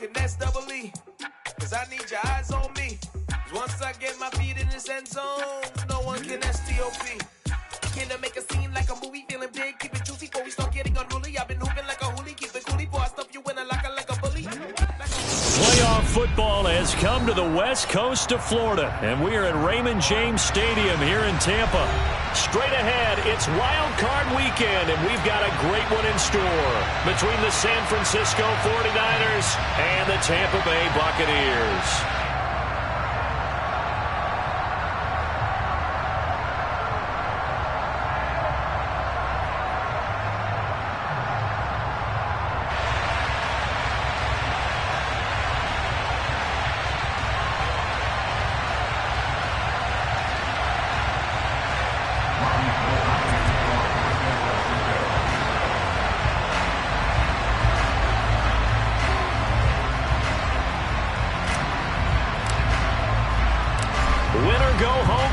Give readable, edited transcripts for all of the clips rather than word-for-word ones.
finesse double E. Cause I need your eyes on me. Cause once I get my feet in this end zone, no one can STOP. Can I make a scene like a movie, feeling big, keep it juicy before we start getting unruly. I've been hooping like a hoolie, keep it coolie before I stuff you in a locker like a bully. Playoff football has come to the west coast of Florida, and we are at Raymond James Stadium here in Tampa. Straight ahead, it's Wild Card weekend, and we've got a great one in store between the San Francisco 49ers and the Tampa Bay Buccaneers.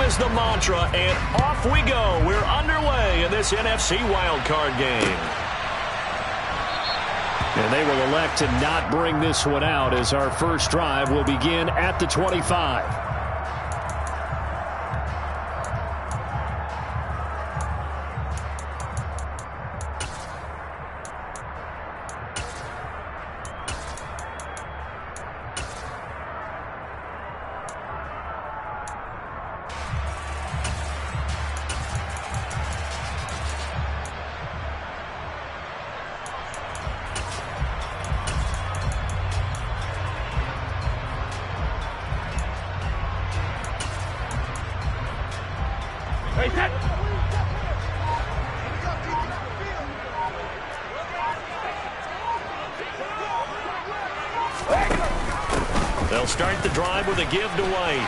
Is the mantra, and off we go. We're underway in this NFC wildcard game. And they will elect to not bring this one out as our first drive will begin at the 25. They'll start the drive with a give to White.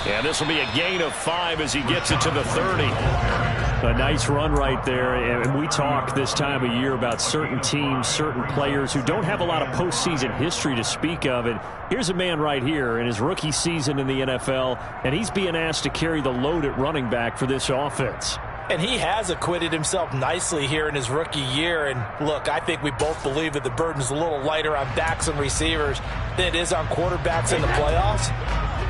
And this will be a gain of 5 as he gets it to the 30. A nice run right there. And we talk this time of year about certain teams, certain players who don't have a lot of postseason history to speak of. And here's a man right here in his rookie season in the NFL, and he's being asked to carry the load at running back for this offense. And he has acquitted himself nicely here in his rookie year. And look, I think we both believe that the burden's a little lighter on backs and receivers than it is on quarterbacks in the playoffs.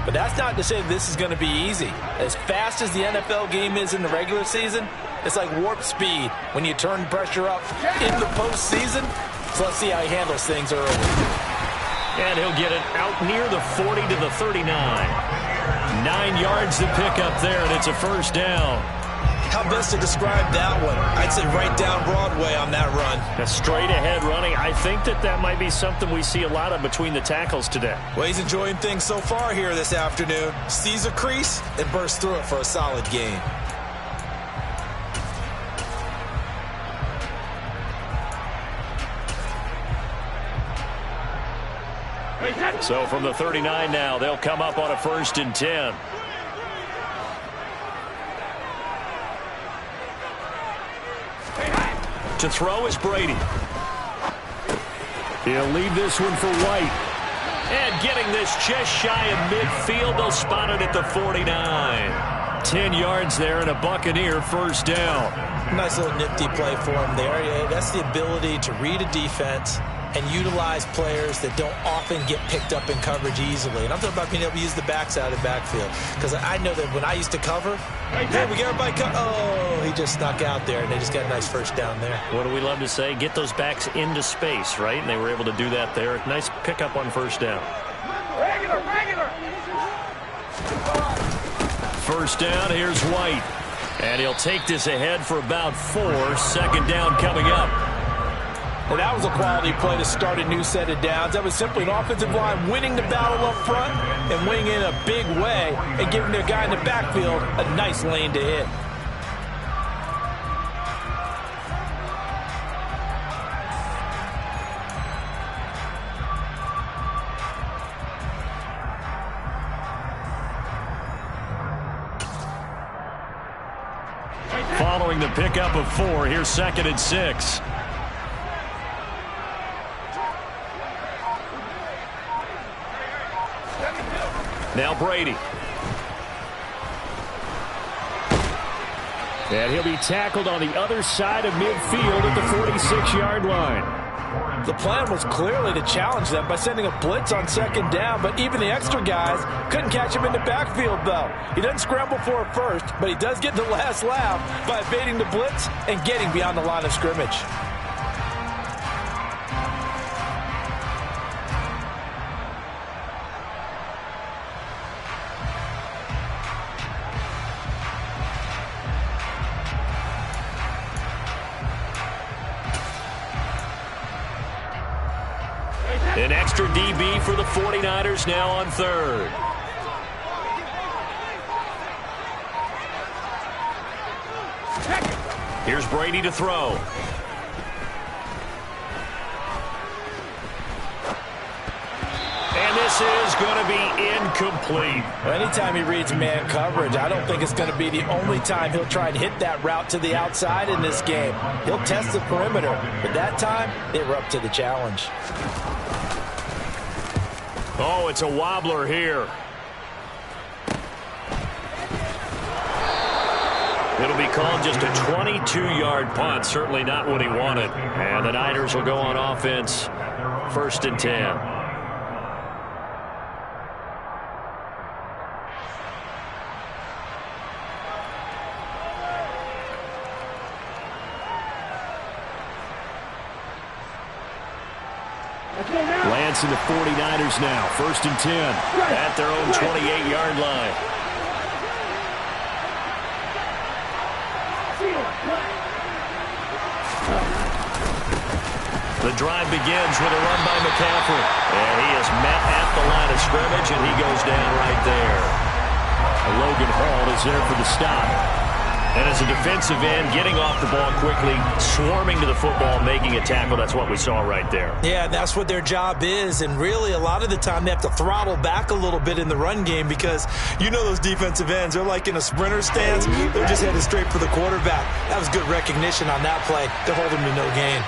But that's not to say this is going to be easy. As fast as the NFL game is in the regular season, it's like warp speed when you turn pressure up in the postseason. So let's see how he handles things early. And he'll get it out near the 40 to the 39. 9 yards to pick up there, and it's a first down. How best to describe that one? I'd say right down Broadway on that run. A straight ahead running. I think that might be something we see a lot of between the tackles today. Well, he's enjoying things so far here this afternoon. Sees a crease and bursts through it for a solid gain. So from the 39 now, they'll come up on a 1st and 10. To throw is Brady. He'll leave this one for White. And getting this just shy of midfield, they'll spot it at the 49. 10 yards there and a Buccaneer first down. Nice little nifty play for him there. Yeah, that's the ability to read a defense and utilize players that don't often get picked up in coverage easily. And I'm talking about being able to use the backside of the backfield. Because I know that when I used to cover, hey, we get everybody oh, he just snuck out there, and they just got a nice first down there. What do we love to say? Get those backs into space, right? And they were able to do that there. Nice pickup on first down. Regular. First down, here's White. And he'll take this ahead for about 4. 2nd down coming up. Well, that was a quality play to start a new set of downs. That was simply an offensive line winning the battle up front and winning in a big way and giving their guy in the backfield a nice lane to hit. Following the pickup of 4, here's 2nd and 6. Now Brady. And he'll be tackled on the other side of midfield at the 46-yard line. The plan was clearly to challenge them by sending a blitz on second down, but even the extra guys couldn't catch him in the backfield, though. He doesn't scramble for it first, but he does get the last laugh by evading the blitz and getting beyond the line of scrimmage. An extra DB for the 49ers now on third. Here's Brady to throw. And this is going to be incomplete. Anytime he reads man coverage, I don't think it's going to be the only time he'll try and hit that route to the outside in this game. He'll test the perimeter, but that time they were up to the challenge. Oh, it's a wobbler here. It'll be called just a 22-yard punt. Certainly not what he wanted. And the Niners will go on offense. 1st and 10. Lance and the 49ers now. 1st and 10 at their own 28-yard line. The drive begins with a run by McCaffrey. And he is met at the line of scrimmage, and he goes down right there. Logan Hall is there for the stop. And as a defensive end, getting off the ball quickly, swarming to the football, making a tackle. That's what we saw right there. Yeah, that's what their job is. And really, a lot of the time, they have to throttle back a little bit in the run game because you know those defensive ends. They're like in a sprinter stance. They're just headed straight for the quarterback. That was good recognition on that play. They're holding to no gain.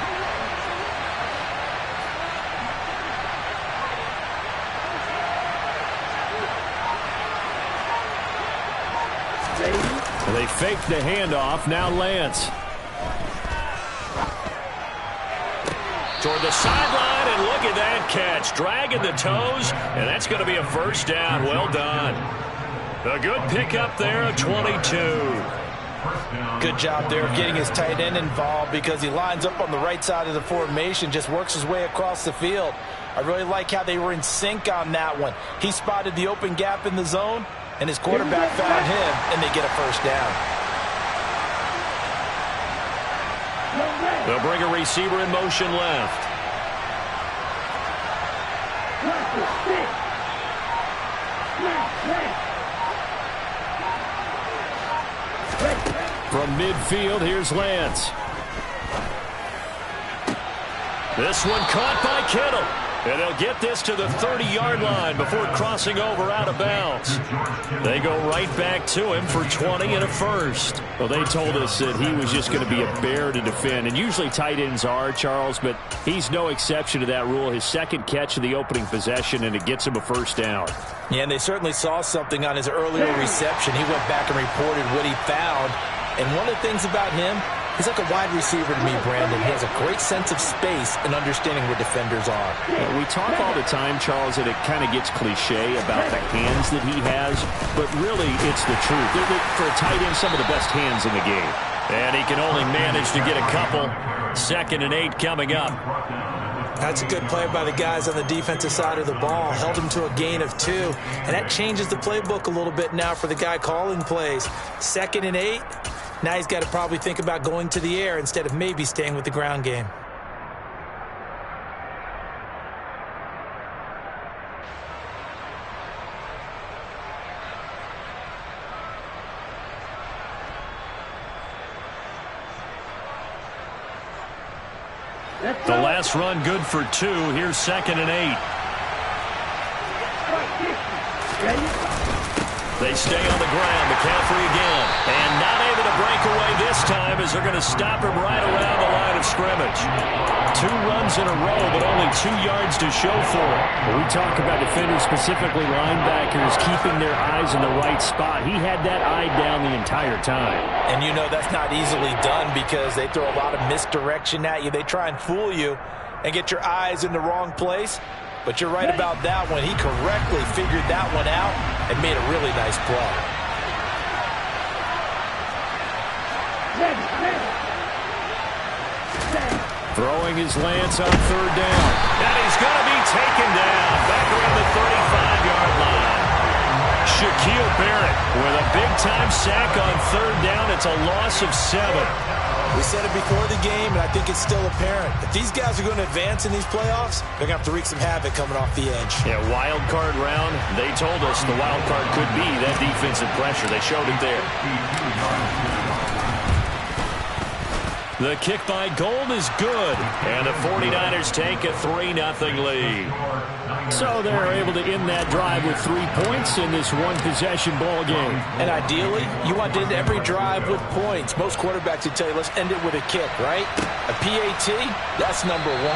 They fake the handoff. Now Lance. Toward the sideline, and look at that catch. Dragging the toes, and that's going to be a first down. Well done. A good pickup there at 22. Good job there of getting his tight end involved because he lines up on the right side of the formation, just works his way across the field. I really like how they were in sync on that one. He spotted the open gap in the zone, and his quarterback found him, and they get a first down. They'll bring a receiver in motion left. From midfield, here's Lance. This one caught by Kittle. And they'll get this to the 30-yard line before crossing over out of bounds. They go right back to him for 20 and a first. Well, they told us that he was just going to be a bear to defend. And usually tight ends are, Charles, but he's no exception to that rule. His second catch of the opening possession, and it gets him a first down. Yeah, and they certainly saw something on his earlier reception. He went back and reported what he found. And one of the things about him, he's like a wide receiver to me, Brandon. He has a great sense of space and understanding where defenders are. Yeah, we talk all the time, Charles, that it kind of gets cliche about the hands that he has, but really it's the truth. For a tight end, some of the best hands in the game. And he can only manage to get a couple. 2nd and 8 coming up. That's a good play by the guys on the defensive side of the ball. Held him to a gain of 2. And that changes the playbook a little bit now for the guy calling plays. 2nd and 8. Now he's got to probably think about going to the air instead of maybe staying with the ground game. The last run good for 2. Here's 2nd and 8. They stay on the ground. McCaffrey again. And not able to break away this time as they're going to stop him right around the line of scrimmage. 2 runs in a row, but only 2 yards to show for it. When we talk about defenders, specifically linebackers, keeping their eyes in the right spot. He had that eye down the entire time. And you know that's not easily done because they throw a lot of misdirection at you. They try and fool you. and get your eyes in the wrong place. But you're right about that one. He correctly figured that one out and made a really nice play. Throwing his lance on third down. And he's going to be taken down back around the 35-yard line. Shaquille Barrett with a big-time sack on third down. It's a loss of 7. We said it before the game, and I think it's still apparent. If these guys are going to advance in these playoffs, they're going to have to wreak some havoc coming off the edge. Yeah, wild card round. They told us the wild card could be that defensive pressure. They showed it there. The kick by Gold is good, and the 49ers take a 3-0 lead. So they're able to end that drive with 3 points in this one-possession ball game. And ideally, you want to end every drive with points. Most quarterbacks would tell you, let's end it with a kick, right? A PAT, that's number 1.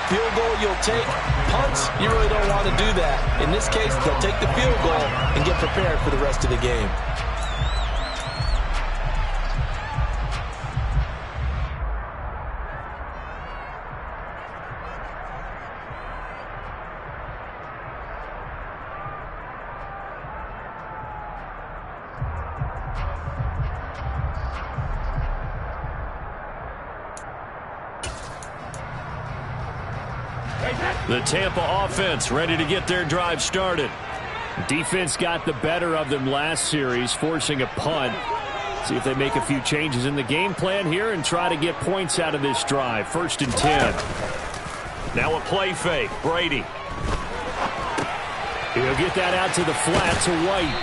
Field goal you'll take. Punts, you really don't want to do that. In this case, they'll take the field goal and get prepared for the rest of the game. The Tampa offense ready to get their drive started. Defense got the better of them last series, forcing a punt. See if they make a few changes in the game plan here and try to get points out of this drive. 1st and 10. Now a play fake. Brady. He'll get that out to the flat to White.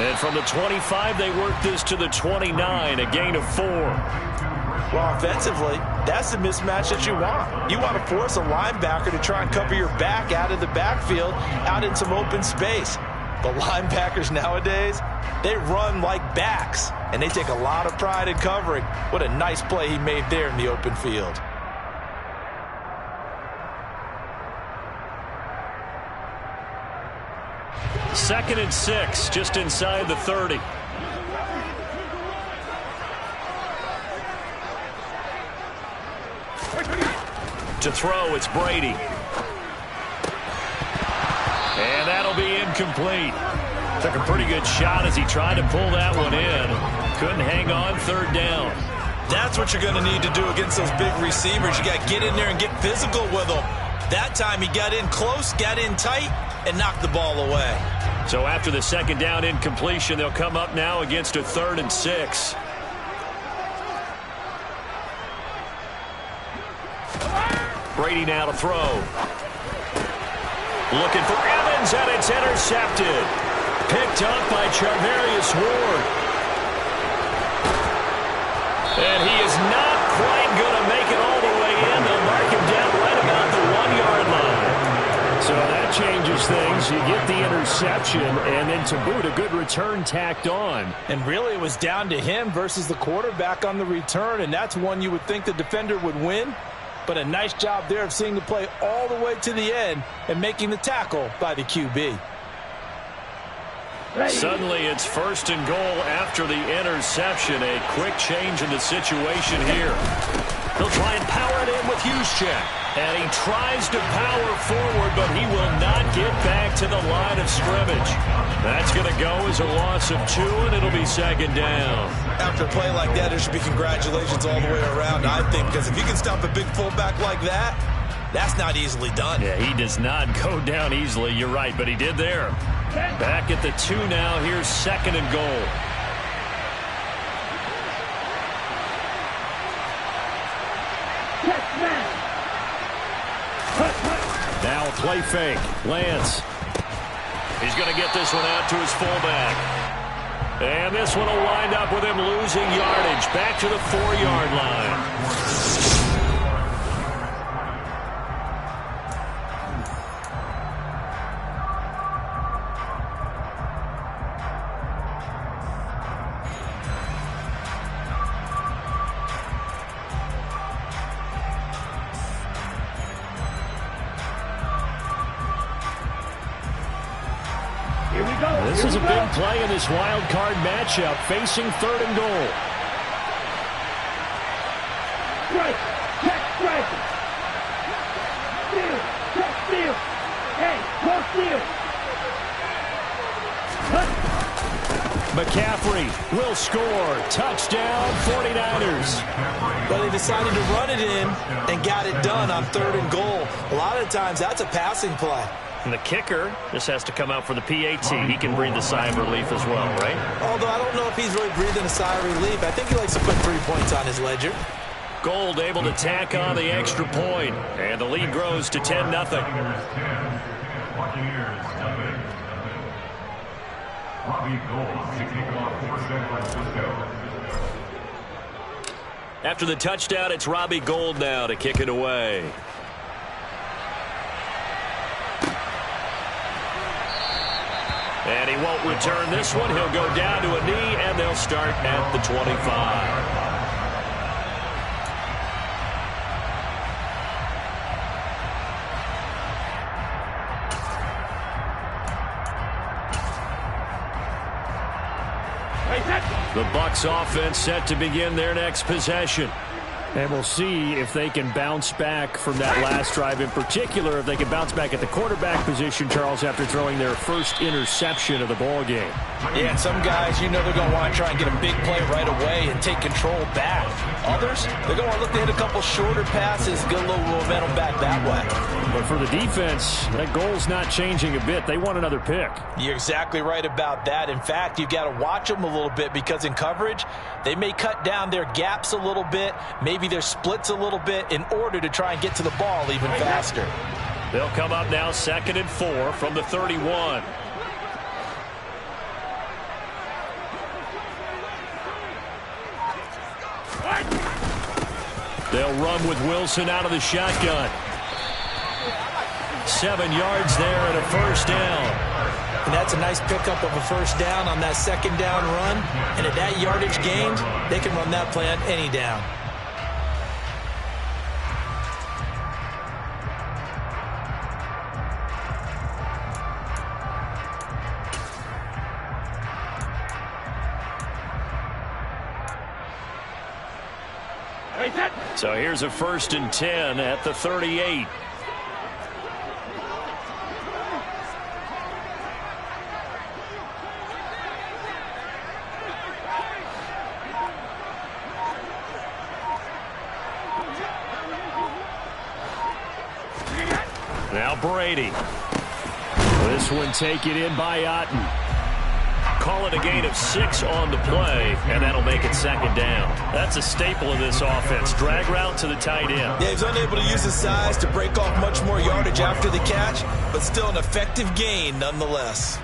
And from the 25, they work this to the 29, a gain of 4. Well, offensively, that's the mismatch that you want. You want to force a linebacker to try and cover your back out of the backfield, out in some open space. But linebackers nowadays, they run like backs, and they take a lot of pride in covering. What a nice play he made there in the open field. Second and 6, just inside the 30. To throw, it's Brady. And that'll be incomplete. Took a pretty good shot as he tried to pull that one in. Couldn't hang on, 3rd down. That's what you're going to need to do against those big receivers. You got to get in there and get physical with them. That time he got in close, got in tight, and knocked the ball away. So after the 2nd down incompletion, they'll come up now against a 3rd and 6. Brady now to throw. Looking for Evans, and it's intercepted. Picked up by Charvarius Ward. And he is not quite going to make it all the way in. They'll mark him down right about the 1-yard line. So that changes things. You get the interception, and then to boot, a good return tacked on. And really, it was down to him versus the quarterback on the return, and that's one you would think the defender would win. But a nice job there of seeing the play all the way to the end and making the tackle by the QB. Suddenly it's 1st and goal after the interception. A quick change in the situation here. He'll try and power it in with Juszczyk. And he tries to power forward, but he will not get back to the line of scrimmage. That's going to go as a loss of 2, and it'll be 2nd down. After a play like that, there should be congratulations all the way around, I think, because if you can stop a big fullback like that, that's not easily done. Yeah, he does not go down easily. You're right, but he did there. Back at the 2 now. Here's 2nd and goal. Now a play fake. Lance. He's going to get this one out to his fullback. And this one will wind up with him losing yardage. Back to the 4-yard line. This is a big play in this wild card matchup, facing 3rd and goal. McCaffrey will score. Touchdown, 49ers. Well, they decided to run it in and got it done on 3rd and goal. A lot of times, that's a passing play. And the kicker just has to come out for the PAT. He can breathe a sigh of relief as well, right? Although I don't know if he's really breathing a sigh of relief. I think he likes to put 3 points on his ledger. Gold able to tack on the extra point. And the lead grows to 10-0. After the touchdown, it's Robbie Gould now to kick it away. And he won't return this one. He'll go down to a knee, and they'll start at the 25. The Bucs offense set to begin their next possession. And we'll see if they can bounce back from that last drive, in particular, if they can bounce back at the quarterback position, Charles, after throwing their first interception of the ball game. Yeah, and some guys, you know they're going to want to try and get a big play right away and take control back. Others, they're going to want to look to hit a couple shorter passes, get a little momentum back that way. But for the defense, that goal's not changing a bit. They want another pick. You're exactly right about that. In fact, you've got to watch them a little bit because in coverage, they may cut down their gaps a little bit, maybe their splits a little bit in order to try and get to the ball even faster. They'll come up now 2nd and 4 from the 31. They'll run with Wilson out of the shotgun. 7 yards there and a first down. And that's a nice pickup of a first down on that 2nd down run. And at that yardage gained, they can run that play on any down. So here's a 1st and 10 at the 38. Now Brady. This one taken in by Otten. Call it a gain of 6 on the play, and that'll make it 2nd down. That's a staple of this offense. Drag route to the tight end. Yeah, he's unable to use his size to break off much more yardage after the catch, but still an effective gain nonetheless.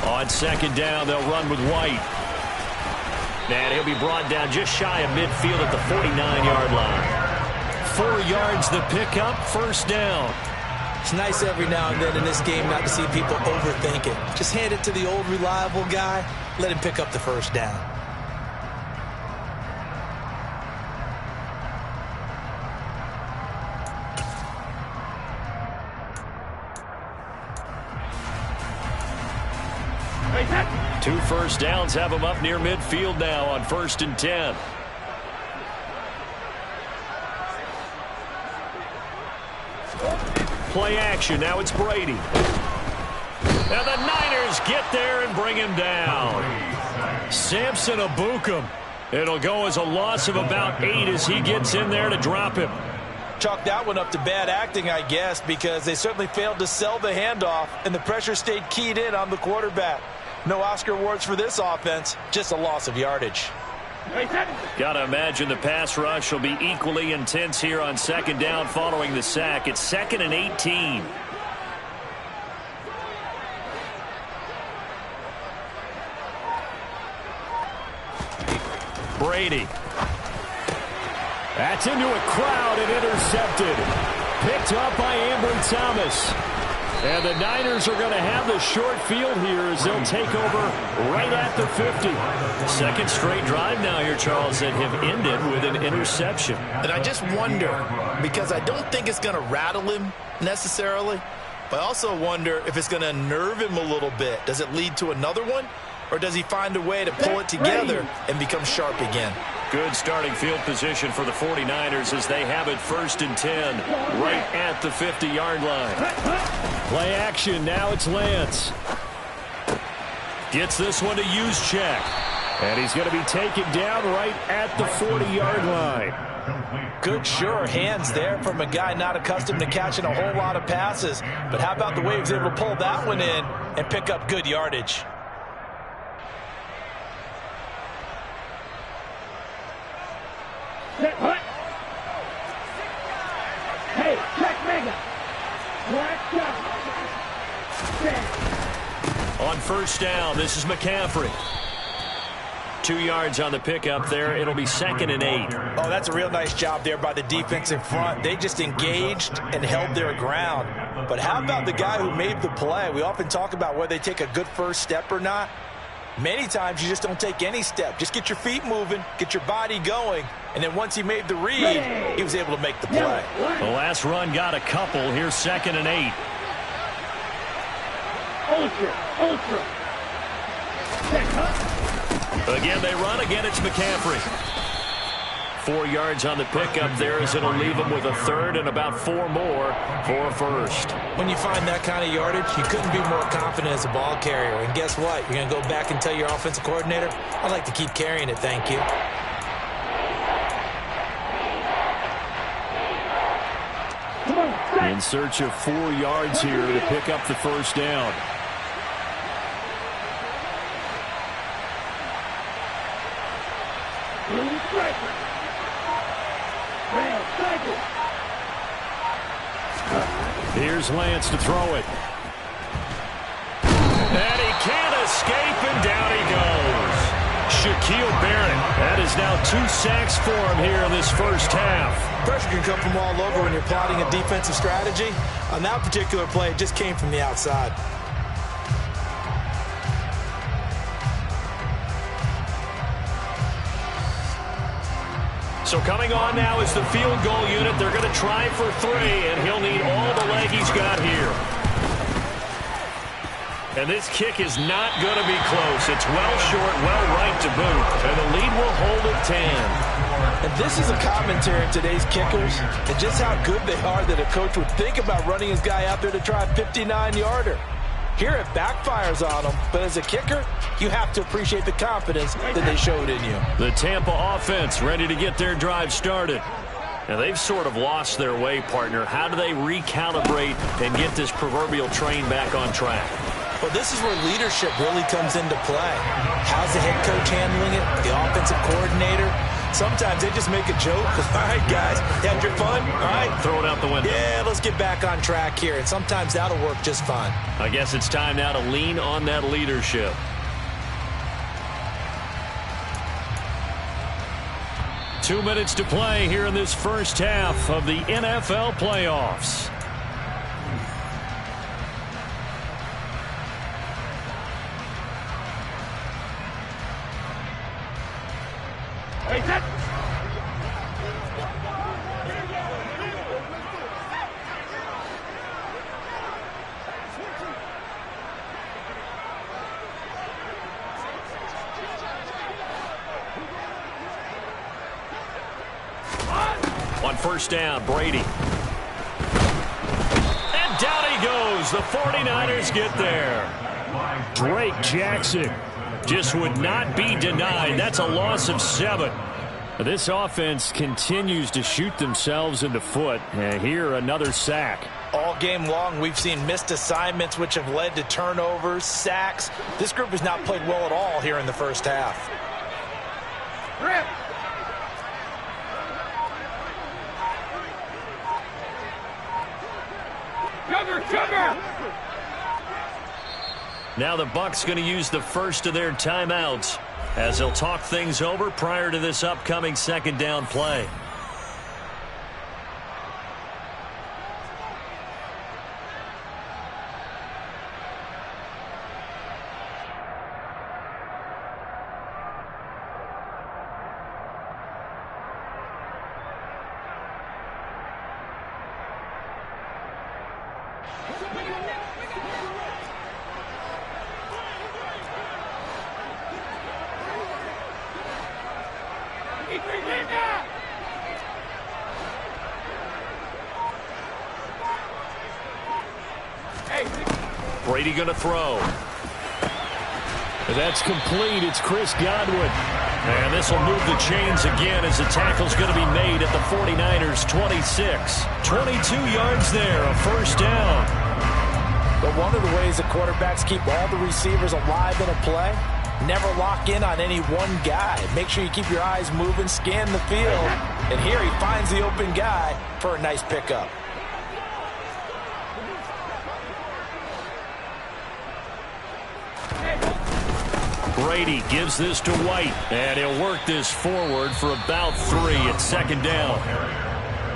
On 2nd down, they'll run with White. And he'll be brought down just shy of midfield at the 49-yard line. 4 yards the pickup, first down. It's nice every now and then in this game not to see people overthink it. Just hand it to the old reliable guy, let him pick up the first down. Two first downs have him up near midfield now on 1st and 10. Play action. Now it's Brady. And the Niners get there and bring him down. Samson Abukum. It'll go as a loss of about 8 as he gets in there to drop him. Chalk that one up to bad acting, I guess, because they certainly failed to sell the handoff, and the pressure stayed keyed in on the quarterback. No Oscar awards for this offense, just a loss of yardage. Gotta imagine the pass rush will be equally intense here on 2nd down following the sack. It's 2nd and 18. Brady. That's into a crowd and intercepted. Picked up by Ambry Thomas. And the Niners are going to have the short field here as they'll take over right at the 50. Second straight drive now here, Charles, that have ended with an interception. And I just wonder, because I don't think it's going to rattle him necessarily, but I also wonder if it's going to unnerve him a little bit. Does it lead to another one? Or does he find a way to pull it together and become sharp again? Good starting field position for the 49ers as they have it 1st and 10 right at the 50-yard line. Play action. Now it's Lance. Gets this one to Juszczyk. And he's going to be taken down right at the 40-yard line. Good, sure hands there from a guy not accustomed to catching a whole lot of passes. But how about the way he was able to pull that one in and pick up good yardage? Hey, check mega. On first down, this is McCaffrey. 2 yards on the pickup there. It'll be 2nd and 8. Oh, that's a real nice job there by the defense in front. They just engaged and held their ground. But how about the guy who made the play? We often talk about whether they take a good first step or not. Many times you just don't take any step. Just get your feet moving, get your body going, and then once he made the read, he was able to make the play. The last run got a couple. Here's 2nd and 8. Ultra. Again, they run. Again, it's McCaffrey. 4 yards on the pickup there as it'll leave him with a 3rd and about 4 more for a 1st. When you find that kind of yardage, you couldn't be more confident as a ball carrier. And guess what? You're going to go back and tell your offensive coordinator, I'd like to keep carrying it, thank you. In search of 4 yards here to pick up the first down. Here's Lance to throw it. And he can't escape, and down he goes. Shaquille Barrett. That is now 2 sacks for him here in this first half. Pressure can come from all over when you're plotting a defensive strategy. On that particular play, it just came from the outside. So coming on now is the field goal unit. They're going to try for 3, and he'll need all the leg he's got here. And this kick is not going to be close. It's well short, well right to boot. And the lead will hold at 10. And this is a commentary on today's kickers and just how good they are that a coach would think about running his guy out there to try a 59-yarder. Here it backfires on him, but as a kicker, you have to appreciate the confidence that they showed in you. The Tampa offense ready to get their drive started. Now they've sort of lost their way, partner. How do they recalibrate and get this proverbial train back on track? Well, this is where leadership really comes into play. How's the head coach handling it? The offensive coordinator? Sometimes they just make a joke. All right, guys, you had your fun? All right. Throw it out the window. Yeah, let's get back on track here. And sometimes that'll work just fine. I guess it's time now to lean on that leadership. Two minutes to play here in this first half of the NFL playoffs. On first down, Brady. And down he goes. The 49ers get there. Drake Jackson just would not be denied. That's a loss of 7. This offense continues to shoot themselves in the foot. And here, another sack. All game long, we've seen missed assignments, which have led to turnovers, sacks. This group has not played well at all here in the first half. Rip. Cover! Now the Bucs going to use the first of their timeouts as they'll talk things over prior to this upcoming second down play. Brady going to throw. That's complete. It's Chris Godwin. And this will move the chains again as the tackle's going to be made at the 49ers 26. 22 yards there, a first down. But one of the ways the quarterbacks keep all the receivers alive in a play, never lock in on any one guy. Make sure you keep your eyes moving, scan the field. And here he finds the open guy for a nice pickup. Brady gives this to White, and he'll work this forward for about 3 at second down.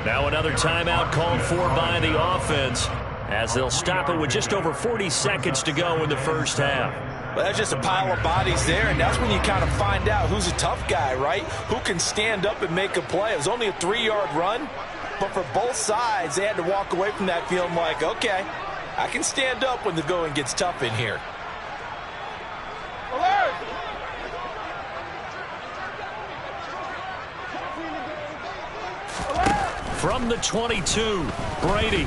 Now another timeout called for by the offense as they'll stop it with just over 40 seconds to go in the first half. Well, that's just a pile of bodies there, and that's when you kind of find out who's a tough guy, right? Who can stand up and make a play. It was only a 3-yard run, but for both sides, they had to walk away from that feeling like, okay, I can stand up when the going gets tough in here. From the 22, Brady.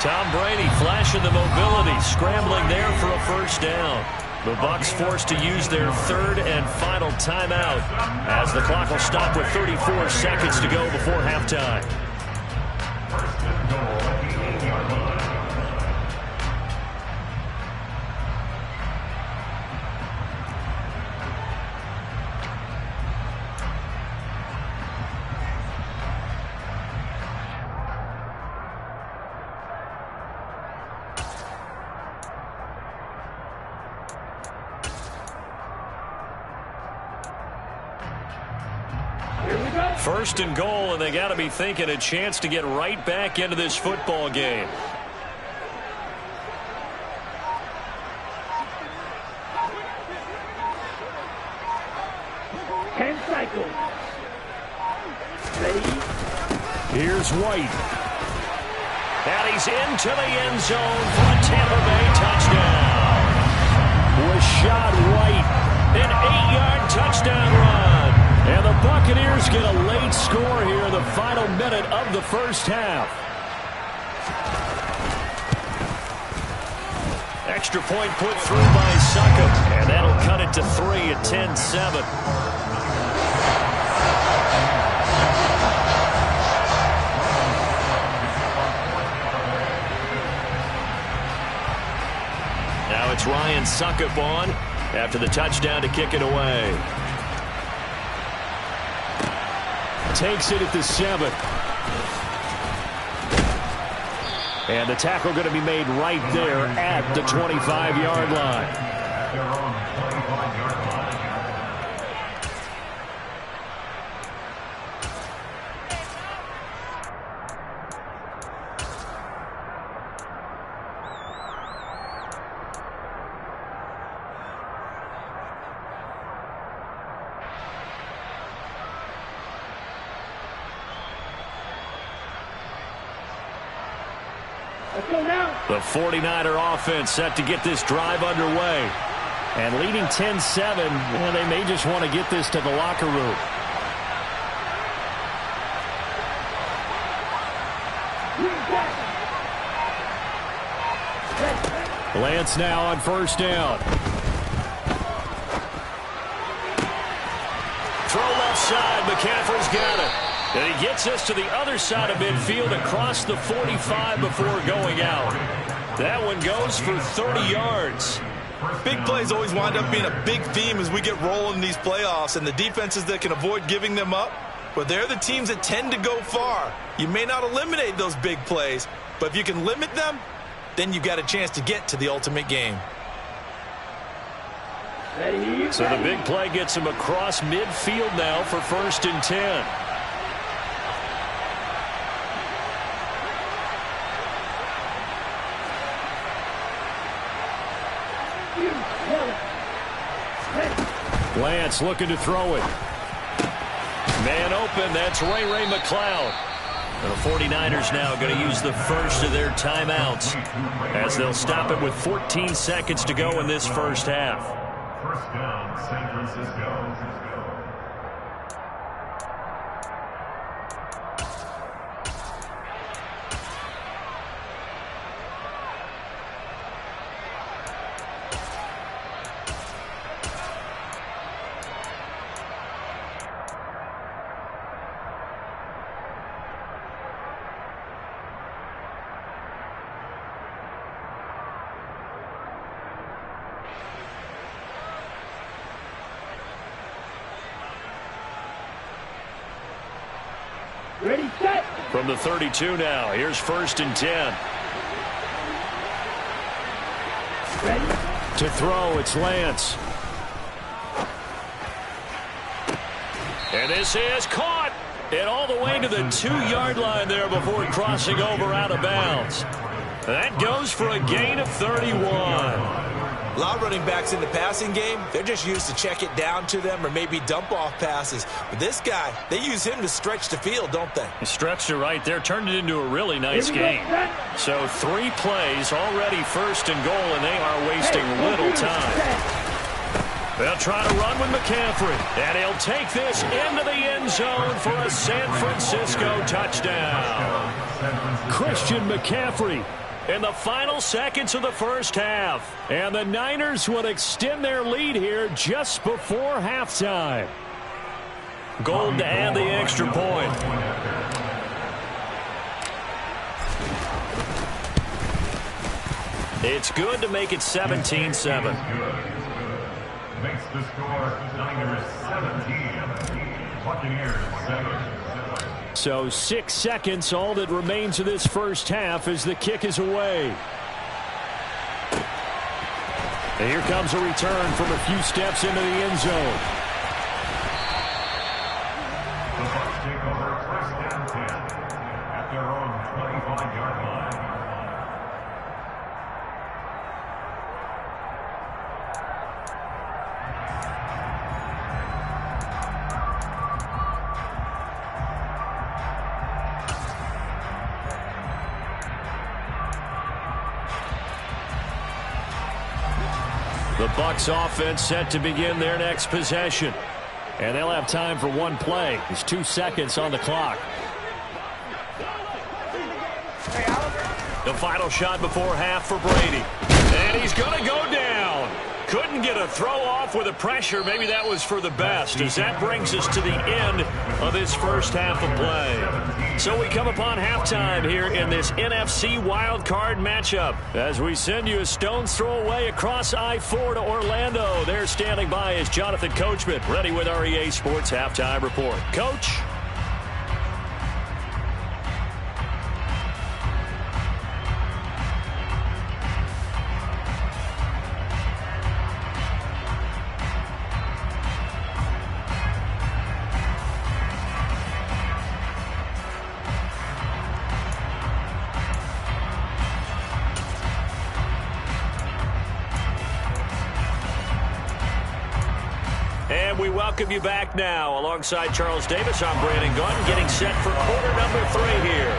Tom Brady flashing the mobility, scrambling there for a first down. The Bucs forced to use their third and final timeout as the clock will stop with 34 seconds to go before halftime. First and goal, and they got to be thinking a chance to get right back into this football game. Here's White. And he's into the end zone for a Tampa Bay touchdown. Rashad White, an 8-yard touchdown run. And the Buccaneers get a late score here in the final minute of the first half. Extra point put through by Succop, and that'll cut it to 3 at 10-7. Now it's Ryan Succop on after the touchdown to kick it away. Takes it at the 7. And the tackle going to be made right there at the 25-yard line. The 49er offense set to get this drive underway. And leading 10-7, well, they may just want to get this to the locker room. Lance now on first down. Throw left side. McCaffrey's got it. And he gets us to the other side of midfield across the 45 before going out. That one goes for 30 yards. Big plays always wind up being a big theme as we get rolling in these playoffs, and the defenses that can avoid giving them up, but they're the teams that tend to go far. You may not eliminate those big plays, but if you can limit them, then you've got a chance to get to the ultimate game. So the big play gets him across midfield now for 1st and 10. Lance looking to throw it. Man open, that's Ray McCloud. The 49ers now going to use the first of their timeouts as they'll stop it with 14 seconds to go in this first half. First down, San Francisco. Ready, set. From the 32 now, here's 1st and 10. Ready. To throw, it's Lance. And this is caught. And all the way to the 2-yard line there before crossing over out of bounds. That goes for a gain of 31. A lot of running backs in the passing game, they're just used to check it down to them or maybe dump off passes. But this guy, they use him to stretch the field, don't they? He stretched it right there, turned it into a really nice game. So 3 plays, already 1st and goal, and they are wasting little time. They'll try to run with McCaffrey, and he'll take this into the end zone for a San Francisco touchdown. Christian McCaffrey in the final seconds of the first half. And the Niners would extend their lead here just before halftime. Gold to add the extra point. It's good to make it 17-7. Makes the score Niners 17, Buccaneers 7. So 6 seconds, all that remains of this first half as the kick is away. And here comes a return from a few steps into the end zone. The Bucs take over 1st and 10 at their own 25-yard line. The Bucs offense set to begin their next possession. And they'll have time for one play. There's 2 seconds on the clock. The final shot before half for Brady. And he's going to go down. Couldn't get a throw off with the pressure. Maybe that was for the best, as that brings us to the end of this first half of play. So we come upon halftime here in this NFC wildcard matchup as we send you a stone's throw away across I-4 to Orlando. There standing by is Jonathan Coachman, ready with our EA Sports Halftime Report. Coach? And we welcome you back now. Alongside Charles Davis, I'm Brandon Gunn, getting set for quarter number 3 here.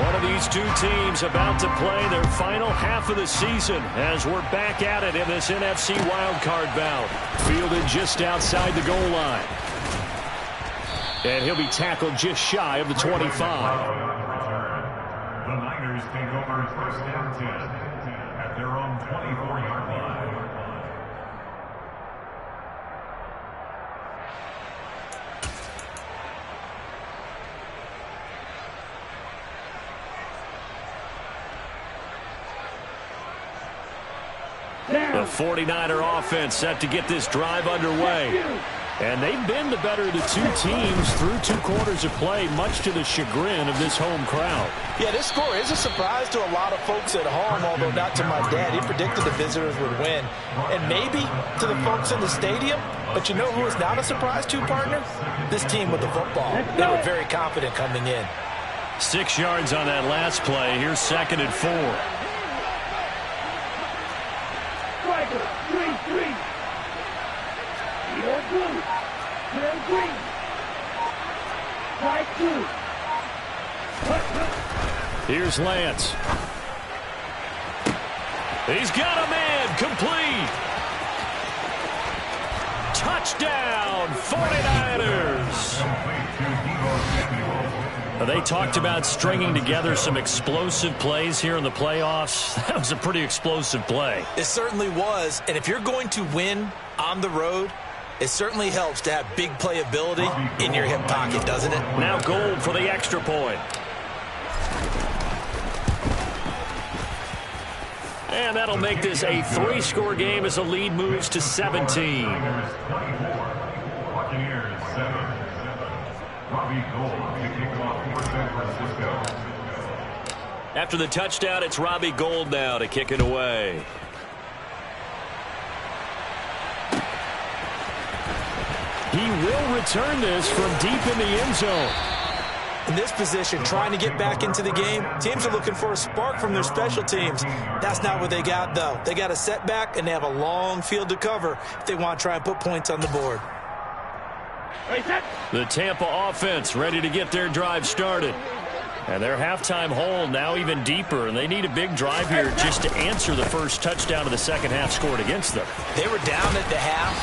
One of these two teams about to play their final half of the season as we're back at it in this NFC wildcard bout. Fielded just outside the goal line. And he'll be tackled just shy of the 25. The Niners take over 1st and 10 at their own 24-yard line. The 49er offense set to get this drive underway. And they've been the better of the two teams through 2 quarters of play, much to the chagrin of this home crowd. Yeah, this score is a surprise to a lot of folks at home, although not to my dad. He predicted the visitors would win. And maybe to the folks in the stadium. But you know who is not a surprise to, partner? This team with the football. They were very confident coming in. 6 yards on that last play. Here's 2nd and 4. Striker, 3-3. You're blue. Clear green. Strike 2. Here's Lance. He's got a man. Complete. Touchdown, 49ers. They talked about stringing together some explosive plays here in the playoffs. That was a pretty explosive play. It certainly was. And if you're going to win on the road, it certainly helps to have big playability in your hip pocket, doesn't it? Now Gold for the extra point. And that'll make this a 3-score game as the lead moves to 17. Buccaneers 7. Robbie Gould to kick off for San Francisco. After the touchdown, it's Robbie Gould now to kick it away. He will return this from deep in the end zone. In this position, trying to get back into the game, teams are looking for a spark from their special teams. That's not what they got, though. They got a setback, and they have a long field to cover if they want to try and put points on the board. The Tampa offense ready to get their drive started. And their halftime hole now even deeper, and they need a big drive here just to answer the first touchdown of the second half scored against them. They were down at the half.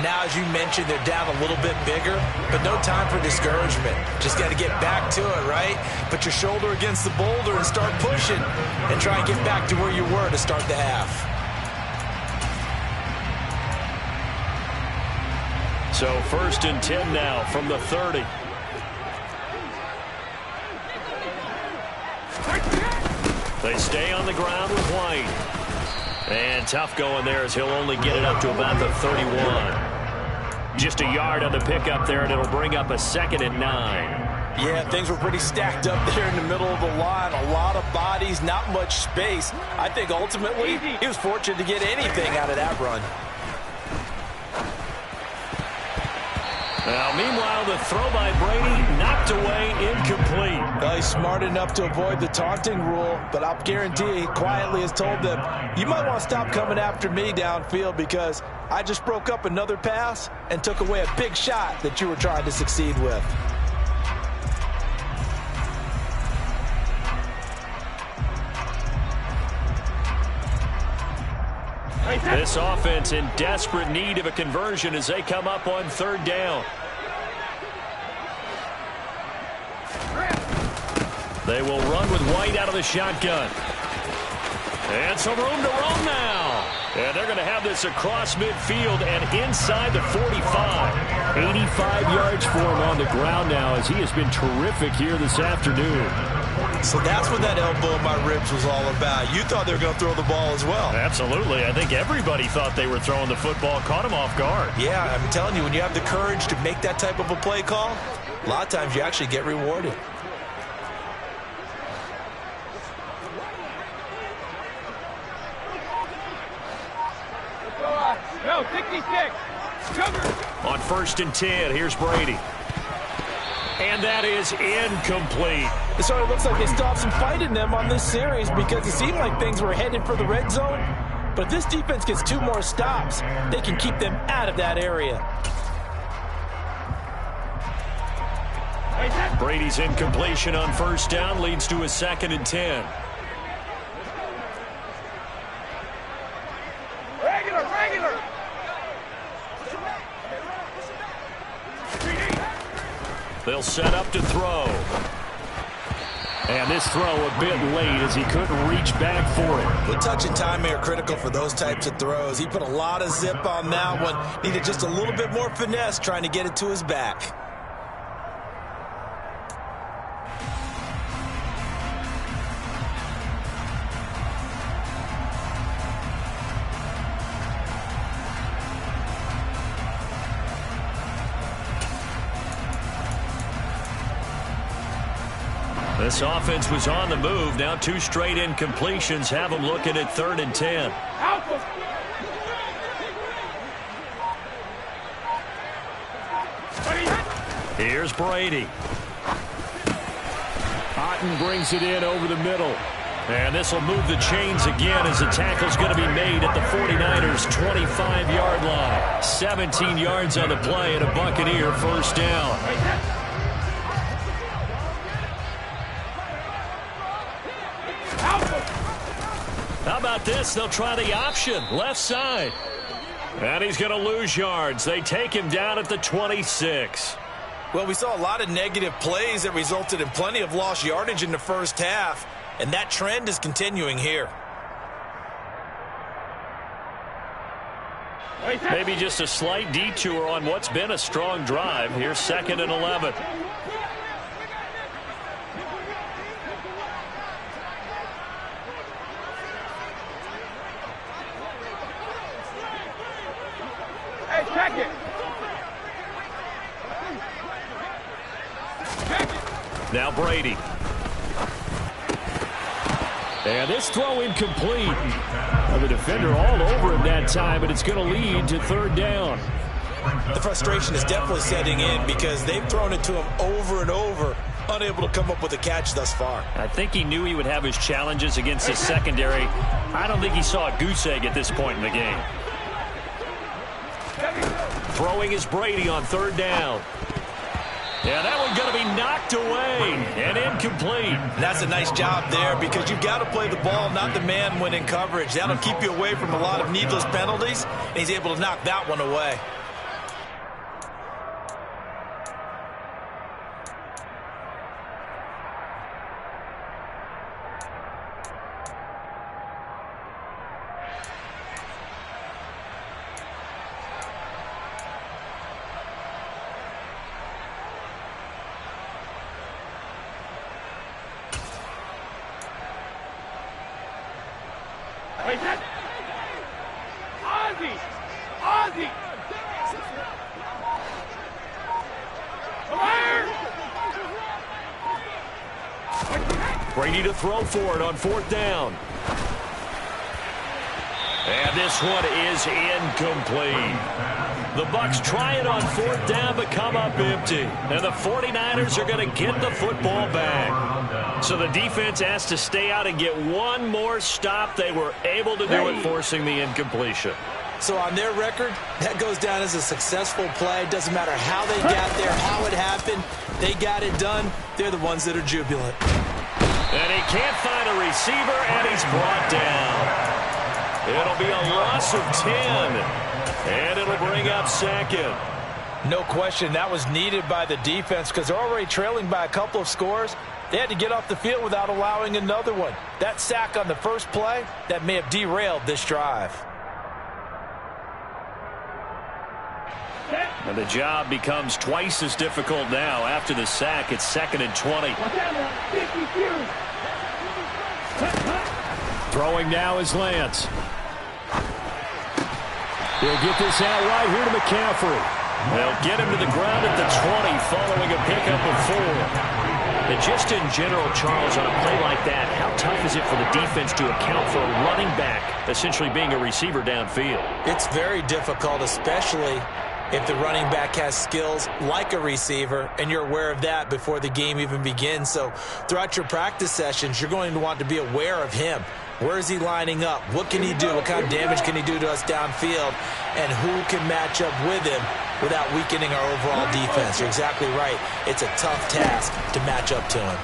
Now, as you mentioned, they're down a little bit bigger, but no time for discouragement. Just got to get back to it, right? Put your shoulder against the boulder and start pushing and try and get back to where you were to start the half. So 1st and 10 now from the 30. They stay on the ground with White. And tough going there as he'll only get it up to about the 31. Just a yard on the pickup there, and it'll bring up a 2nd and 9. Yeah, things were pretty stacked up there in the middle of the line. A lot of bodies, not much space. I think ultimately he was fortunate to get anything out of that run. Now, meanwhile, the throw by Brady knocked away, incomplete. Well, he's smart enough to avoid the taunting rule, but I'll guarantee he quietly has told them, you might want to stop coming after me downfield because I just broke up another pass and took away a big shot that you were trying to succeed with. This offense in desperate need of a conversion as they come up on 3rd down. They will run with White out of the shotgun. And some room to roam now. And they're going to have this across midfield and inside the 45. 85 yards for him on the ground now as he has been terrific here this afternoon. So that's what that elbow in my ribs was all about. You thought they were going to throw the ball as well. Absolutely. I think everybody thought they were throwing the football, caught him off guard. Yeah, I'm telling you, when you have the courage to make that type of a play call, a lot of times you actually get rewarded. No, 66. On 1st and 10, here's Brady. And that is incomplete. It sort of looks like they still have some fight in them on this series because it seemed like things were headed for the red zone. But if this defense gets 2 more stops, they can keep them out of that area. Brady's incompletion on 1st down leads to a 2nd and 10. Regular. They'll set up to throw. And this throw a bit late as he couldn't reach back for it. The touch and timing are critical for those types of throws. He put a lot of zip on that one. Needed just a little bit more finesse trying to get it to his back. This offense was on the move. Now 2 straight incompletions have them looking at 3rd and 10. Here's Brady. Otten brings it in over the middle. And this will move the chains again as the tackle's going to be made at the 49ers' 25-yard line. 17 yards on the play and a Buccaneer first down. How about this? They'll try the option, left side. And he's going to lose yards. They take him down at the 26. Well, we saw a lot of negative plays that resulted in plenty of lost yardage in the first half, and that trend is continuing here. Maybe just a slight detour on what's been a strong drive. Here's 2nd and 11. Hey, check it. Now Brady. And this throw incomplete. The defender all over him that time, but it's going to lead to 3rd down. The frustration is definitely setting in because they've thrown it to him over and over, unable to come up with a catch thus far. I think he knew he would have his challenges against his secondary. I don't think he saw a goose egg at this point in the game. Throwing is Brady on 3rd down. Yeah, that one's going to be knocked away and incomplete. That's a nice job there because you've got to play the ball, not the man when in coverage. That'll keep you away from a lot of needless penalties, and he's able to knock that one away. Ozzy! Brady to throw for it on 4th down. And this one is incomplete. The Bucs try it on 4th down but come up empty. And the 49ers are going to get the football back. So the defense has to stay out and get one more stop. They were able to do it, forcing the incompletion. So on their record, that goes down as a successful play. Doesn't matter how they got there, how it happened. They got it done. They're the ones that are jubilant. And he can't find a receiver, and he's brought down. It'll be a loss of 10, and it'll bring up 2nd. No question, that was needed by the defense because they're already trailing by a couple of scores. They had to get off the field without allowing another one. That sack on the first play, that may have derailed this drive. And the job becomes twice as difficult now. After the sack, it's 2nd and 20. Throwing now is Lance. He'll get this out right here to McCaffrey. They'll get him to the ground at the 20 following a pickup of 4. And just in general, Charles, on a play like that, how tough is it for the defense to account for a running back essentially being a receiver downfield? It's very difficult, especially if the running back has skills like a receiver, and you're aware of that before the game even begins. So throughout your practice sessions, you're going to want to be aware of him. Where is he lining up? What can he do? What kind of damage can he do to us downfield? And who can match up with him without weakening our overall defense? You're exactly right. It's a tough task to match up to him.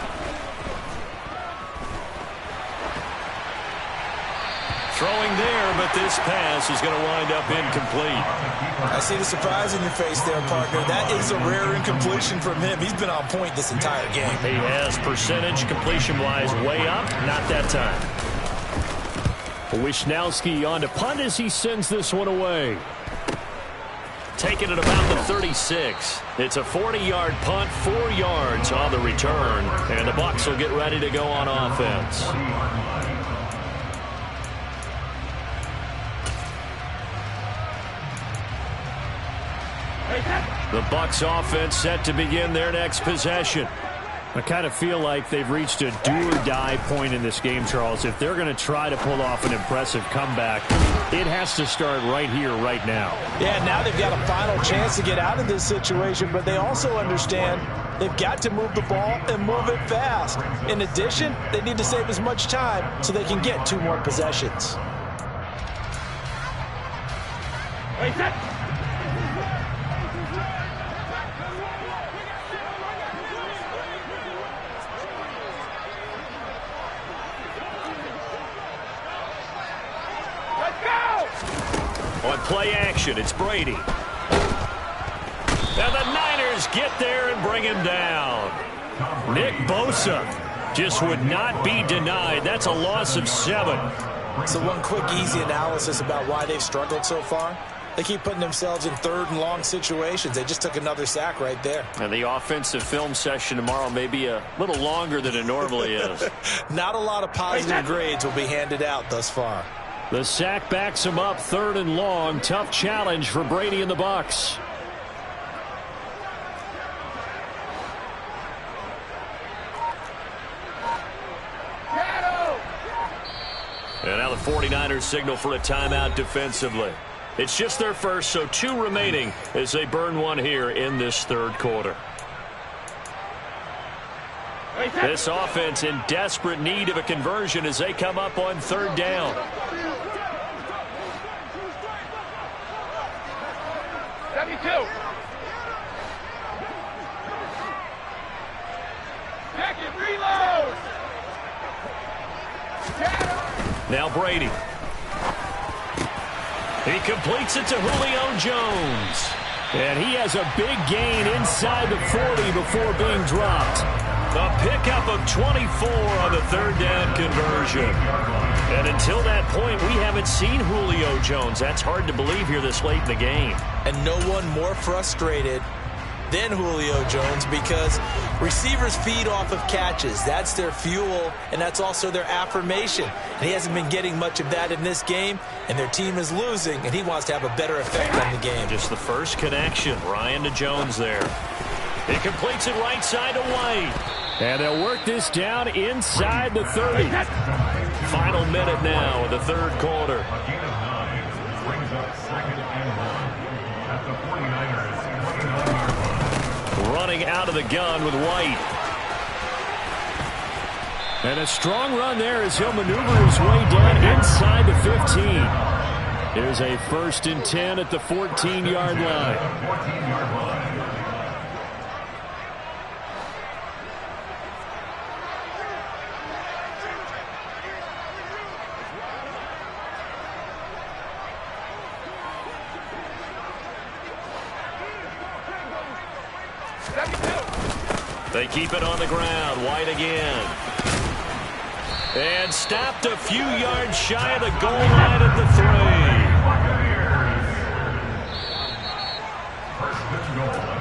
Throwing there, but this pass is going to wind up incomplete. I see the surprise in your face there, partner. That is a rare incompletion from him. He's been on point this entire game. He has percentage completion-wise way up. Not that time. Wishnowski on to punt as he sends this one away. Taking it about the 36. It's a 40-yard punt, 4 yards on the return. And the Bucs will get ready to go on offense. The Bucs offense set to begin their next possession. I kind of feel like they've reached a do-or-die point in this game, Charles. If they're going to try to pull off an impressive comeback, it has to start right here, right now. Yeah, now they've got a final chance to get out of this situation, but they also understand They've got to move the ball and move it fast. In addition, they need to save as much time so they can get 2 more possessions. Wait, set. Let's go! On play action, it's Brady. And the Niners get there and bring him down. Nick Bosa just would not be denied. That's a loss of 7. So one quick, easy analysis about why they've struggled so far. They keep putting themselves in 3rd and long situations. They just took another sack right there. And the offensive film session tomorrow may be a little longer than it normally is. Not a lot of positive grades will be handed out thus far. The sack backs him up, 3rd and long. Tough challenge for Brady and the Bucs. And now the 49ers signal for a timeout defensively. It's just their first, so 2 remaining as they burn 1 here in this 3rd quarter. This offense in desperate need of a conversion as they come up on 3rd down. 72. Check it, reload. Now Brady. He completes it to Julio Jones. And he has a big gain inside the 40 before being dropped. A pickup of 24 on the 3rd down conversion. And until that point, we haven't seen Julio Jones. That's hard to believe here this late in the game. And no one more frustrated than Julio Jones because receivers feed off of catches. That's their fuel, and that's also their affirmation. And he hasn't been getting much of that in this game, and their team is losing, and he wants to have a better effect on the game. Just the first connection. Ryan to Jones there. He completes it right side to White. And they'll work this down inside the 30. Final minute now of the 3rd quarter. A gain of 9 brings up 2nd and 1 at the 49ers 29-yard line. Running out of the gun with White. And a strong run there as he'll maneuver his way down inside the 15. There's a 1st and 10 at the 14-yard line. 14-yard line. They keep it on the ground. White again. And stopped a few yards shy of the goal line at the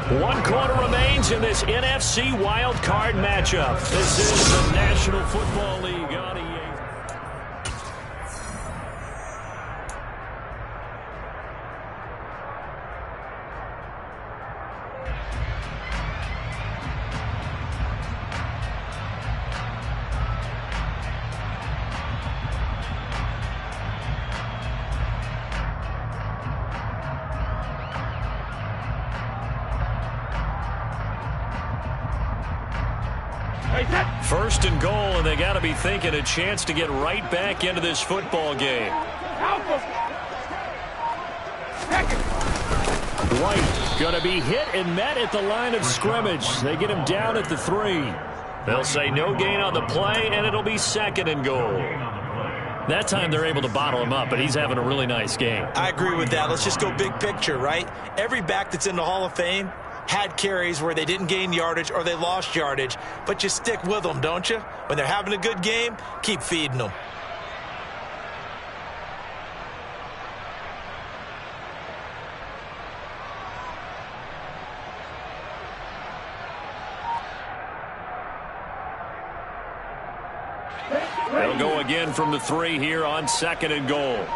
3. 1 quarter remains in this NFC wildcard matchup. This is the National Football League on EA. First and goal, and they got to be thinking a chance to get right back into this football game. White going to be hit and met at the line of scrimmage. They get him down at the 3. They'll say no gain on the play, and it'll be 2nd and goal. That time they're able to bottle him up, but he's having a really nice game. I agree with that. Let's just go big picture, right? Every back that's in the Hall of Fame had carries where they didn't gain yardage or they lost yardage, but you stick with them, don't you? When they're having a good game, keep feeding them. They'll go again from the 3 here on 2nd and goal.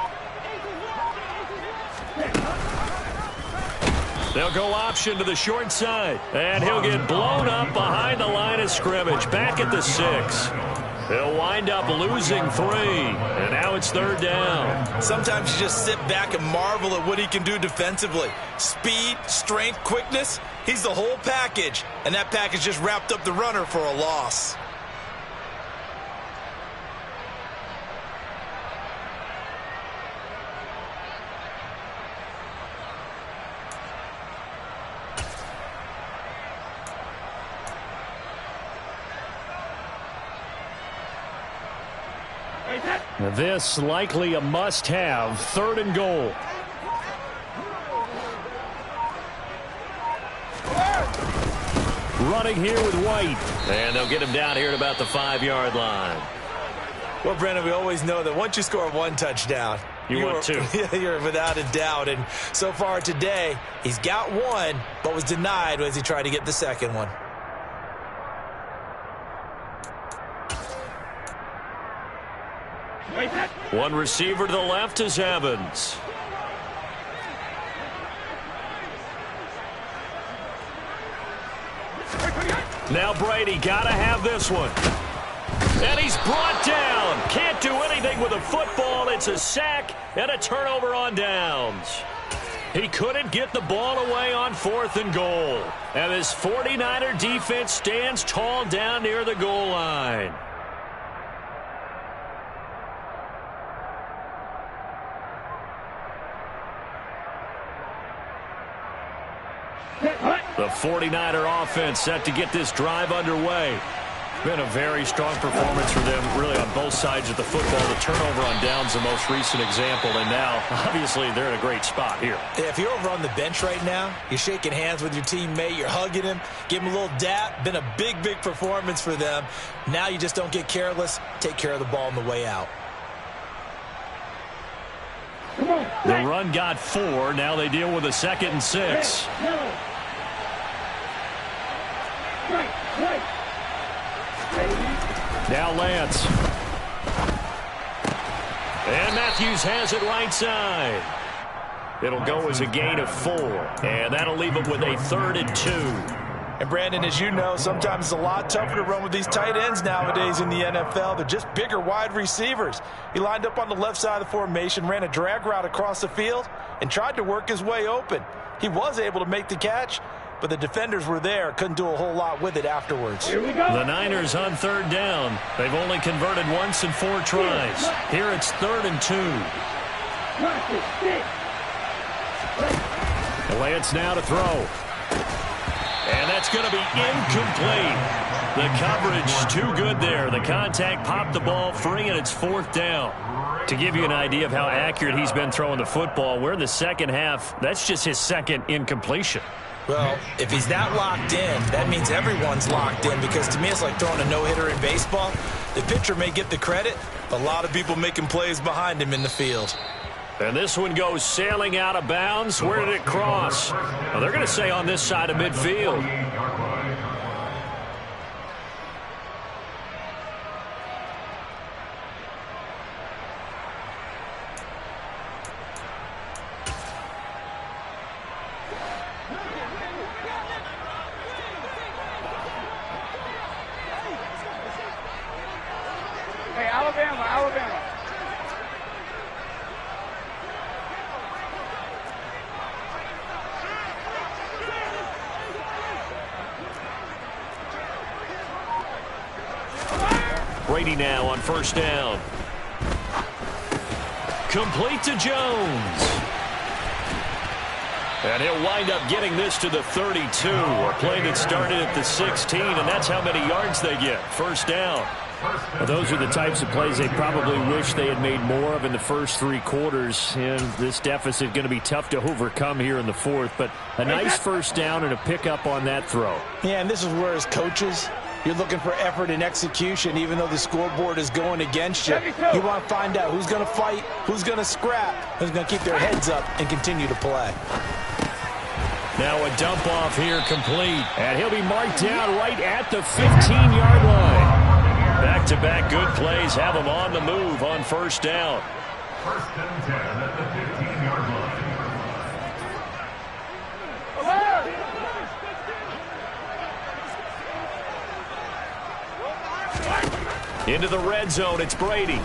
They'll go option to the short side. And he'll get blown up behind the line of scrimmage. Back at the 6. They'll wind up losing 3, and now it's 3rd down. Sometimes you just sit back and marvel at what he can do defensively. Speed, strength, quickness, he's the whole package, and that package just wrapped up the runner for a loss. This likely a must-have, 3rd and goal. Running here with White. And they'll get him down here at about the 5-yard line. Well, Brandon, we always know that once you score 1 touchdown, you're 2. You're without a doubt. And so far today, he's got 1, but was denied as he tried to get the 2nd one. One receiver to the left is Evans. Now Brady got to have this one. And he's brought down. Can't do anything with a football. It's a sack and a turnover on downs. He couldn't get the ball away on 4th and goal. And this 49er defense stands tall down near the goal line. The 49er offense set to get this drive underway. Been a very strong performance for them, really, on both sides of the football. The turnover on downs, the most recent example, and now, obviously, they're in a great spot here. Yeah, if you're over on the bench right now, you're shaking hands with your teammate, you're hugging him, give him a little dap. Been a big, big performance for them. Now you just don't get careless. Take care of the ball on the way out. The run got 4. Now they deal with a 2nd and 6. Now Lance. And Matthews has it right side. It'll go as a gain of 4. And that'll leave them with a 3rd and 2. And Brandon, as you know, sometimes it's a lot tougher to run with these tight ends nowadays in the NFL. They're just bigger wide receivers. He lined up on the left side of the formation, ran a drag route across the field, and tried to work his way open. He was able to make the catch, but the defenders were there, couldn't do a whole lot with it afterwards. Here we go. The Niners on 3rd down. They've only converted once in 4 tries. Here it's 3rd and 2. Lance now to throw. And that's going to be incomplete. The coverage too good there. The contact popped the ball free, and it's 4th down. To give you an idea of how accurate he's been throwing the football, we're in the second half. That's just his 2nd incompletion. Well, if he's not locked in, that means everyone's locked in, because to me it's like throwing a no-hitter in baseball. The pitcher may get the credit, but a lot of people making plays behind him in the field. And this one goes sailing out of bounds. Where did it cross? Well, they're going to say on this side of midfield. Hey, Alabama. Brady now on 1st down. Complete to Jones. And he'll wind up getting this to the 32. A play that started at the 16, and that's how many yards they get. 1st down. Well, those are the types of plays they probably wish they had made more of in the first 3 quarters. And this deficit going to be tough to overcome here in the 4th. But a nice 1st down and a pickup on that throw. Yeah, and this is where, as coaches, you're looking for effort and execution, even though the scoreboard is going against you. You want to find out who's going to fight, who's going to scrap, who's going to keep their heads up and continue to play. Now a dump off here complete. And he'll be marked down right at the 15-yard line. Back-to-back good plays have him on the move on 1st down. 1st and 10 at the 15-yard line. Into the red zone, it's Brady.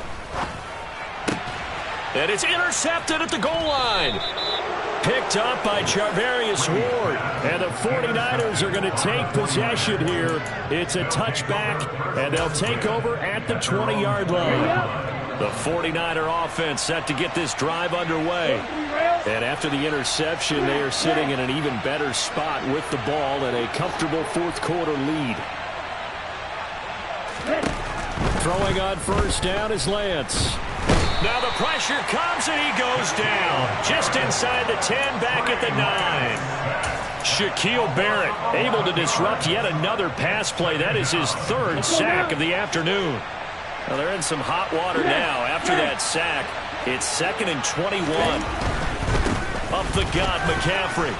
And it's intercepted at the goal line. Picked up by Charvarius Ward. And the 49ers are going to take possession here. It's a touchback, and they'll take over at the 20-yard line. The 49er offense set to get this drive underway. And after the interception, they are sitting in an even better spot with the ball and a comfortable fourth-quarter lead. Throwing on first down is Lance. Now the pressure comes, and he goes down. Just inside the 10, back at the 9. Shaquille Barrett able to disrupt yet another pass play. That is his third sack of the afternoon. Well, they're in some hot water now. After that sack, it's 2nd and 21. Up the gut, McCaffrey.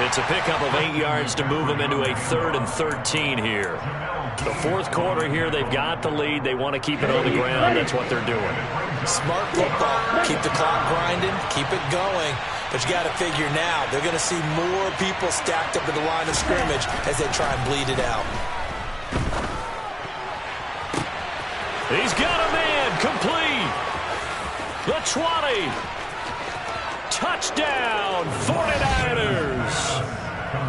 It's a pickup of 8 yards to move them into a 3rd and 13 here. The fourth quarter here, they've got the lead. They want to keep it on the ground. That's what they're doing. Smart football. Keep the clock grinding. Keep it going. But you got to figure now, they're going to see more people stacked up at the line of scrimmage as they try and bleed it out. He's got a man. Complete. The 20. Touchdown, 49ers.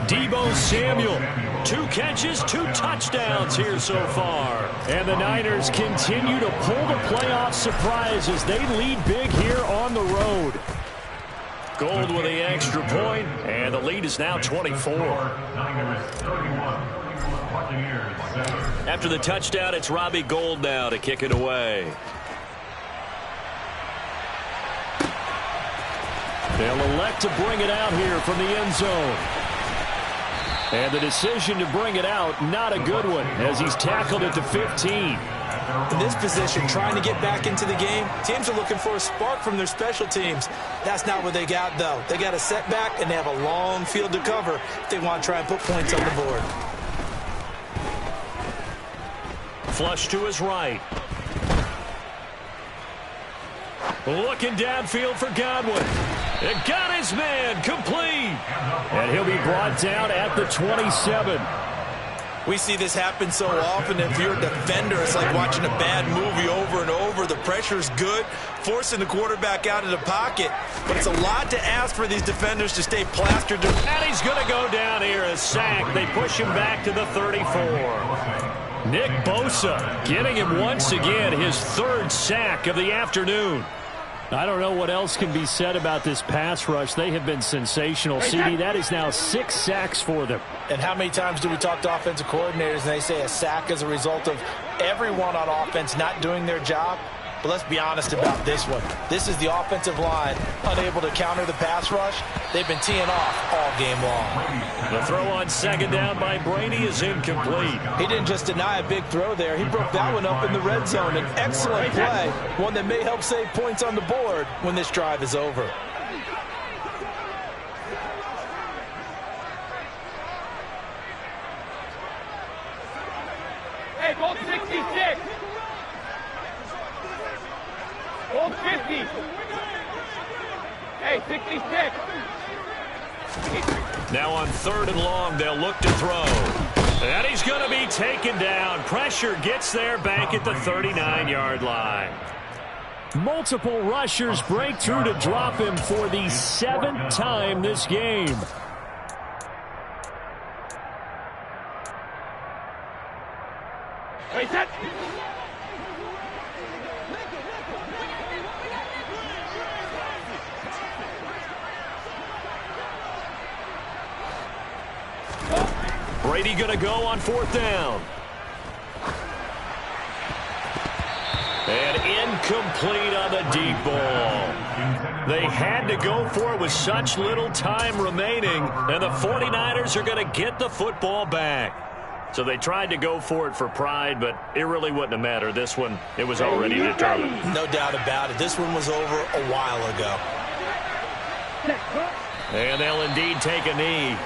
Deebo Samuel, 2 catches, 2 touchdowns here so far. And the Niners continue to pull the playoff surprise as they lead big here on the road. Gold with the extra point, and the lead is now 24. After the touchdown, it's Robbie Gould now to kick it away. They'll elect to bring it out here from the end zone. And the decision to bring it out, not a good one, as he's tackled at the 15. In this position, trying to get back into the game, teams are looking for a spark from their special teams. That's not what they got, though. They got a setback, and they have a long field to cover if they want to try and put points on the board. Flush to his right. Looking downfield for Godwin. It got his man complete. And he'll be brought down at the 27. We see this happen so often. If you're a defender, it's like watching a bad movie over and over. The pressure's good, forcing the quarterback out of the pocket. But it's a lot to ask for these defenders to stay plastered. And he's going to go down here, a sack. They push him back to the 34. Nick Bosa getting him once again, his 3rd sack of the afternoon. I don't know what else can be said about this pass rush. They have been sensational, CD. That is now 6 sacks for them. And how many times do we talk to offensive coordinators and they say a sack is a result of everyone on offense not doing their job? But let's be honest about this one. This is the offensive line unable to counter the pass rush. They've been teeing off all game long. The throw on 2nd down by Brady is incomplete. He didn't just deny a big throw there. He broke that one up in the red zone. An excellent play, one that may help save points on the board when this drive is over. Hey, go 66. Go 50. Hey, 66. Now on 3rd and long, they'll look to throw. And he's going to be taken down. Pressure gets there back at the 39-yard line. Multiple rushers break through to drop him for the 7th time this game. Wait, set. Brady going to go on 4th down. And incomplete on the deep ball. They had to go for it with such little time remaining, and the 49ers are going to get the football back. So they tried to go for it for pride, but it really wouldn't have mattered. This one, it was already determined. No doubt about it. This one was over a while ago. And they'll indeed take a knee.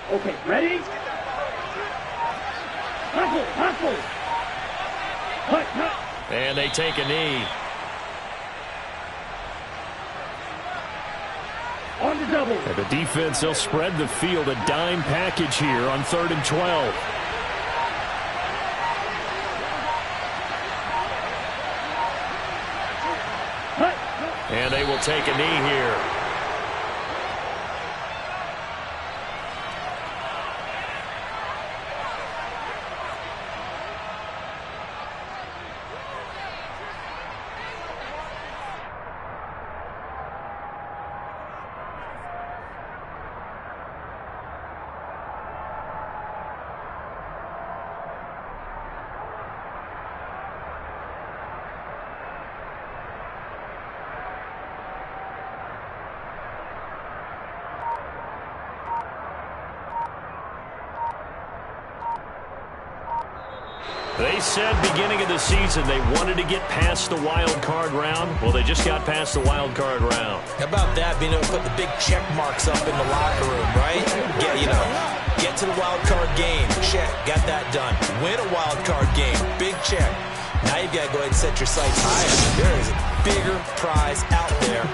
Okay, ready? Hustle. And they take a knee. On the double. double. And the defense, they'll spread the field, a dime package here on 3rd and 12. And they will take a knee here. They said beginning of the season they wanted to get past the wild card round. Well, they just got past the wild card round. How about that, being able to put the big check marks up in the locker room, right? Get to the wild card game. Check. Got that done. Win a wild card game. Big check. Now you've got to go ahead and set your sights higher. There is a bigger prize out there